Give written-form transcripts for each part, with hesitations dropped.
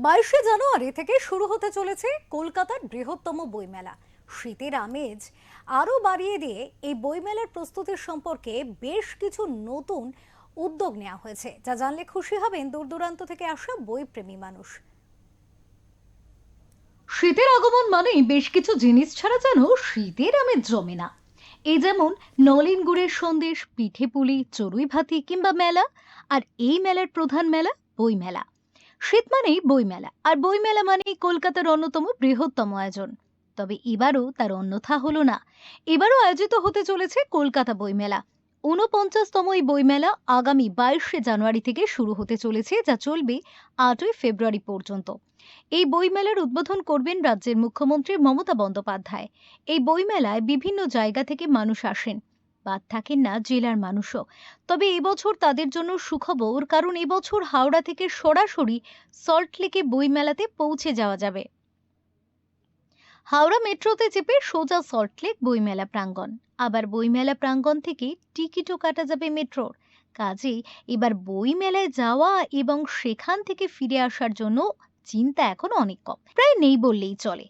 22শে জানুয়ারি থেকে শুরু হতে চলেছে কলকাতার বৃহত্তম বইমেলা। শীতের আমেজ আরও বাড়িয়ে দিয়ে এই বইমেলার প্রস্তুতির সম্পর্কে বেশ কিছু নতুন উদ্যোগ নেওয়া হয়েছে, যা জানলে খুশি হবেন দূর দূরান্ত থেকে আসা বইপ্রেমী মানুষ। শীতের আগমন মানেই বেশ কিছু জিনিস ছাড়া যেন শীতের আমেজ জমে না। এই যেমন নলেন গুড়ের সন্দেশ, পিঠে পুলি, চড়ুই ভাতি কিংবা মেলা। আর এই মেলার প্রধান মেলা বই মেলা। শীত মানেই বই মেলা, আর বই মেলা মানেই কলকাতার অন্যতম বৃহত্তম আয়োজন। তবে এবারও তার অন্যথা হলো না। এবারও আয়োজিত হতে চলেছে কলকাতা বইমেলা। ৪৯তম এই বইমেলা আগামী 22শে জানুয়ারি থেকে শুরু হতে চলেছে, যা চলবে 8ই ফেব্রুয়ারি পর্যন্ত। এই বইমেলার উদ্বোধন করবেন রাজ্যের মুখ্যমন্ত্রী মমতা বন্দ্যোপাধ্যায়। এই বইমেলায় বিভিন্ন জায়গা থেকে মানুষ আসেন, বাদ থাকেন না জেলার মানুষও। তবে এবছর তাদের জন্য সুখবর, কারণ এবছর হাওড়া থেকে সরাসরি সল্টলেকে বইমেলাতে পৌঁছে যাওয়া যাবে। হাওড়া মেট্রোতে চেপে সোজা সল্টলেক বইমেলা প্রাঙ্গণ। আবার বইমেলা প্রাঙ্গণ থেকে টিকিটও কাটা যাবে মেট্রোর। কাজেই এবার বইমেলায় যাওয়া এবং সেখান থেকে ফিরে আসার জন্য চিন্তা এখন অনেক কম, প্রায় নেই বললেই চলে।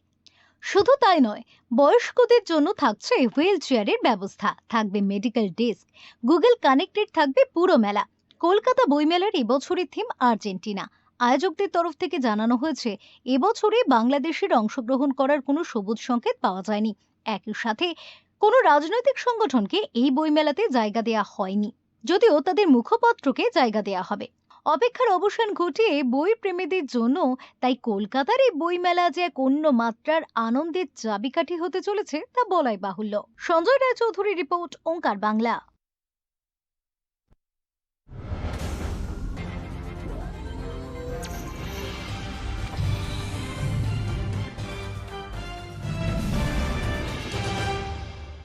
শুধু তাই নয়, বয়স্কদের জন্য থাকছে হুইল চেয়ারের ব্যবস্থা, থাকবে মেডিকেল ডেস্ক, গুগল কানেক্টেড থাকবে পুরো মেলা। কলকাতা বইমেলার এবছরের থিম আর্জেন্টিনা। আয়োজকদের তরফ থেকে জানানো হয়েছে, এবছরে বাংলাদেশের অংশগ্রহণ করার কোনো সবুজ সংকেত পাওয়া যায়নি। একই সাথে কোনো রাজনৈতিক সংগঠনকে এই বইমেলাতে জায়গা দেয়া হয়নি, যদিও তাদের মুখপত্রকে জায়গা দেয়া হবে। অপেক্ষার অবসান ঘটিয়ে বই প্রেমীদের জন্য তাই কলকাতার এই বইমেলা যে এক অন্য মাত্রার আনন্দের চাবিকাঠি হতে চলেছে তা বলাই বাহুল্য। সঞ্জয় রায়চৌধুরী রিপোর্ট, ওঙ্কার বাংলা।